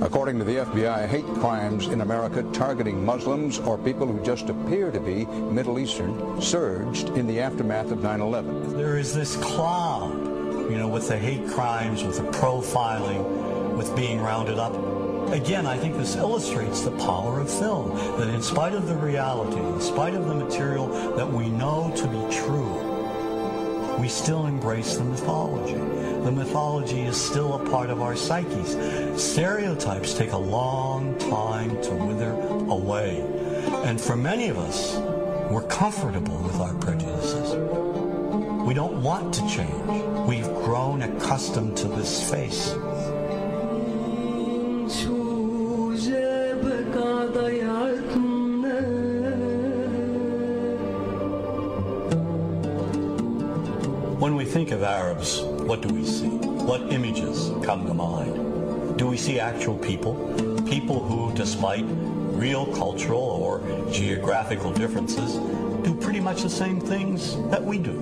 According to the FBI, hate crimes in America targeting Muslims or people who just appear to be Middle Eastern surged in the aftermath of 9/11. There is this cloud, with the hate crimes, with the profiling, with being rounded up. Again, I think this illustrates the power of film, that in spite of the reality, in spite of the material that we know to be true, we still embrace the mythology. The mythology is still a part of our psyches. Stereotypes take a long time to wither away. And for many of us, we're comfortable with our prejudices. We don't want to change. We've grown accustomed to this face. When we think of Arabs, what do we see? What images come to mind? Do we see actual people? People who, despite real cultural or geographical differences, do pretty much the same things that we do.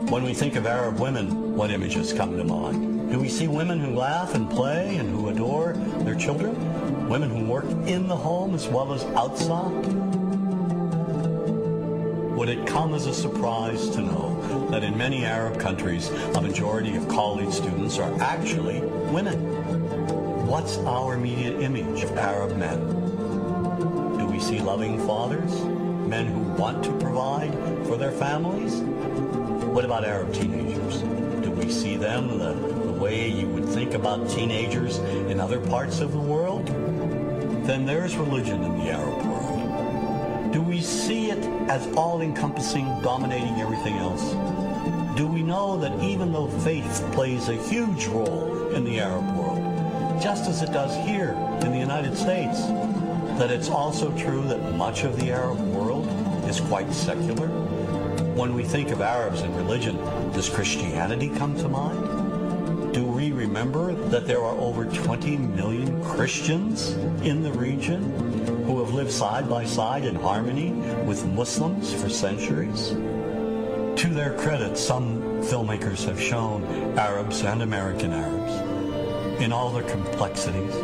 When we think of Arab women, what images come to mind? Do we see women who laugh and play and who adore their children? Women who work in the home as well as outside? Would it come as a surprise to know that in many Arab countries, a majority of college students are actually women? What's our immediate image of Arab men? Do we see loving fathers? Men who want to provide for their families? What about Arab teenagers? Do we see them the way you would think about teenagers in other parts of the world? Then there's religion in the Arab world. Do we see it as all-encompassing, dominating everything else? Do we know that even though faith plays a huge role in the Arab world, just as it does here in the United States, that it's also true that much of the Arab world is quite secular? When we think of Arabs and religion, does Christianity come to mind? Do we remember that there are over 20 million Christians in the region who have lived side by side in harmony with Muslims for centuries? To their credit, some filmmakers have shown Arabs and American Arabs in all their complexities.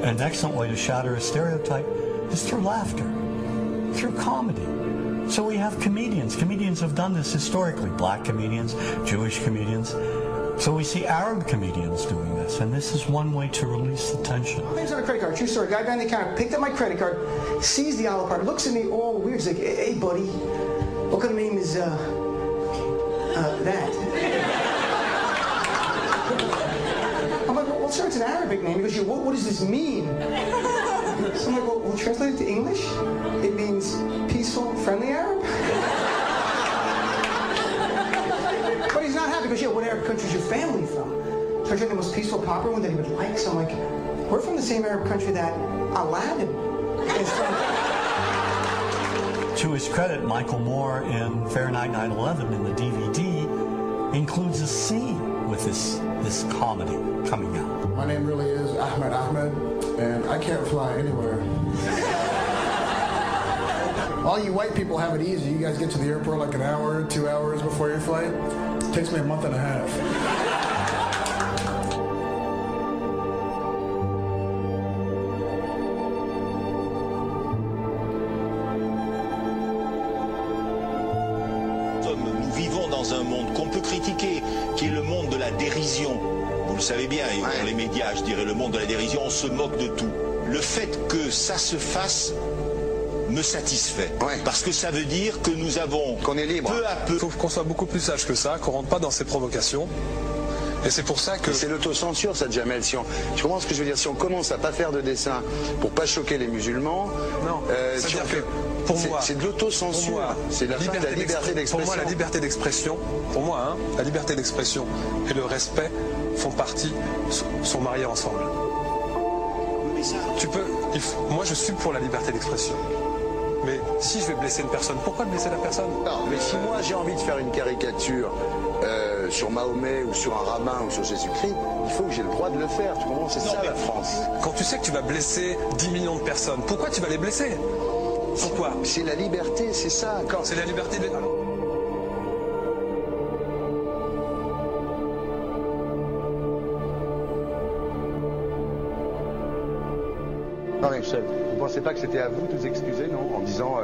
An excellent way to shatter a stereotype is through laughter, through comedy. So we have comedians. Comedians have done this historically. Black comedians, Jewish comedians. So we see Arab comedians doing this, and this is one way to release the tension. My name's on a credit card, true story. Guy behind the counter picked up my credit card, sees the Olive Garden, looks at me all weird. He's like, hey, buddy, what kind of name is, that? I'm like, well, sir, it's an Arabic name. He goes, what does this mean? So I'm like, well, translate it to English? It means peaceful, friendly Arab? But he's not happy because, what Arab country is your family from? So I tried the most peaceful, popular one that he would like. So I'm like, we're from the same Arab country that Aladdin is from. To his credit, Michael Moore in Fahrenheit 9/11 in the DVD includes a scene with this comedy coming out. My name really is Ahmed, and I can't fly anywhere. All you white people have it easy. You guys get to the airport like an hour, 2 hours before your flight. It takes me a month and a half. Nous vivons dans un monde qu'on peut critiquer, qui est le monde de la dérision. Vous le savez bien, et dans les médias, je dirais, le monde de la dérision, on se moque de tout. Le fait que ça se fasse me satisfait. Parce que ça veut dire que nous avons, qu'on est libre, peu à peu... Il faut qu'on soit beaucoup plus sage que ça, qu'on rentre pas dans ces provocations. Et c'est pour ça que... C'est l'autocensure, ça, Jamel. Tu comprends ce que je veux dire? Si on commence à pas faire de dessin pour pas choquer les musulmans... Non, c'est-à-dire que pour moi... C'est de l'autocensure. C'est la fin de la liberté d'expression. Pour moi, la liberté d'expression, la liberté d'expression et le respect font partie, sont mariés ensemble. Moi, je suis pour la liberté d'expression. Mais si je vais blesser une personne, pourquoi blesser la personne? Non, mais si moi j'ai envie de faire une caricature sur Mahomet ou sur un rabbin ou sur Jésus-Christ, il faut que j'ai le droit de le faire. Tu comprends? C'est ça la France. Quand tu sais que tu vas blesser 10 millions de personnes, pourquoi tu vas les blesser? Pourquoi? C'est la liberté, c'est ça. C'est la liberté de... Ouais. Vous ne pensez pas que c'était à vous de vous excuser, non? En disant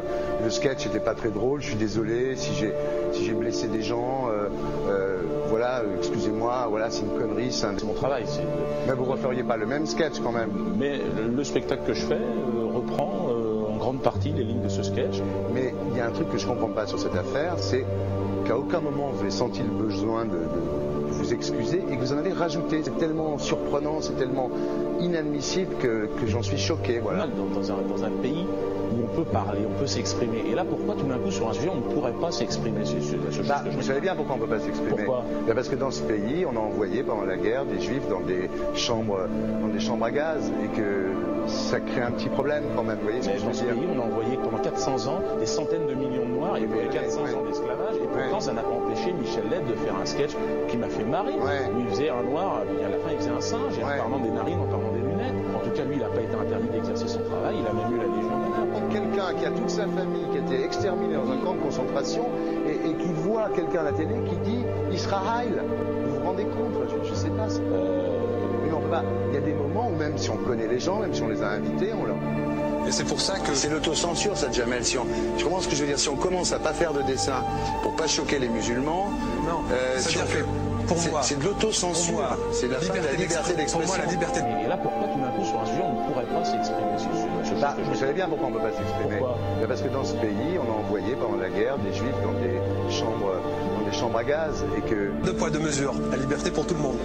le sketch n'était pas très drôle, je suis désolé si j'ai blessé des gens, voilà, excusez-moi, voilà, c'est une connerie. C'est mon travail. Mais vous ne referiez pas le même sketch quand même? Mais le spectacle que je fais reprend en grande partie les lignes de ce sketch. Mais il y a un truc que je ne comprends pas sur cette affaire, c'est qu'à aucun moment vous avez senti le besoin de vous excuser et que vous en avez rajouté. C'est tellement surprenant, c'est tellement inadmissible que j'en suis choqué. Voilà. Dans un pays où on peut parler, on peut s'exprimer. Et là, pourquoi tout d'un coup sur un sujet on ne pourrait pas s'exprimer? Vous savez bien pourquoi on ne peut pas s'exprimer. Pourquoi? Parce que dans ce pays, on a envoyé pendant la guerre des juifs dans des chambres à gaz et que ça crée un petit problème quand même. Vous voyez ce que je veux dire? Dans ce pays, on a envoyé pendant 400 ans des centaines de millions de Noirs, il y avait 400 ans d'esclavage, et pourtant ça n'a pas empêché Michel Leb de faire un sketch qui m'a fait marrer, où il faisait un noir, et à la fin il faisait un singe, et en parlant des narines, en parlant des lunettes. En tout cas, lui, il n'a pas été interdit d'exercer son travail, il a même eu la Légion d'honneur. Quelqu'un qui a toute sa famille qui a été exterminé dans un camp de concentration et qui voit quelqu'un à la télé qui dit Israël, vous vous rendez compte? Je ne sais pas. Il y a des moments où même si on connaît les gens, même si on les a invités, on leur... Et c'est pour ça que... C'est l'autocensure, ça, Jamel. Je comprends ce que je veux dire. Si on commence à pas faire de dessin pour pas choquer les musulmans, non, si on fait... Pour moi, c'est de l'autocensure. C'est la liberté d'expression. Pour moi, la liberté. Et là, pourquoi tout d'un coup sur un sujet on ne pourrait pas s'exprimer sur ce sujet? Vous savez bien pourquoi on ne peut pas s'exprimer. Parce que dans ce pays, on a envoyé pendant la guerre des juifs dans des chambres à gaz et que... Deux poids, deux mesures. La liberté pour tout le monde.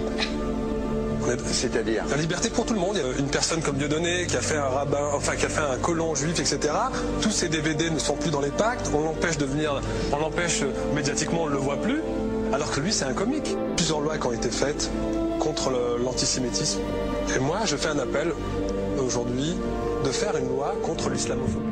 C'est-à-dire la liberté pour tout le monde. Il y a une personne comme Dieudonné qui a fait un rabbin, enfin qui a fait un colon juif, etc. Tous ces DVD ne sont plus dans les pactes. On l'empêche médiatiquement, on ne le voit plus. Alors que lui, c'est un comique. Plusieurs lois qui ont été faites contre l'antisémitisme. Et moi, je fais un appel aujourd'hui de faire une loi contre l'islamophobie.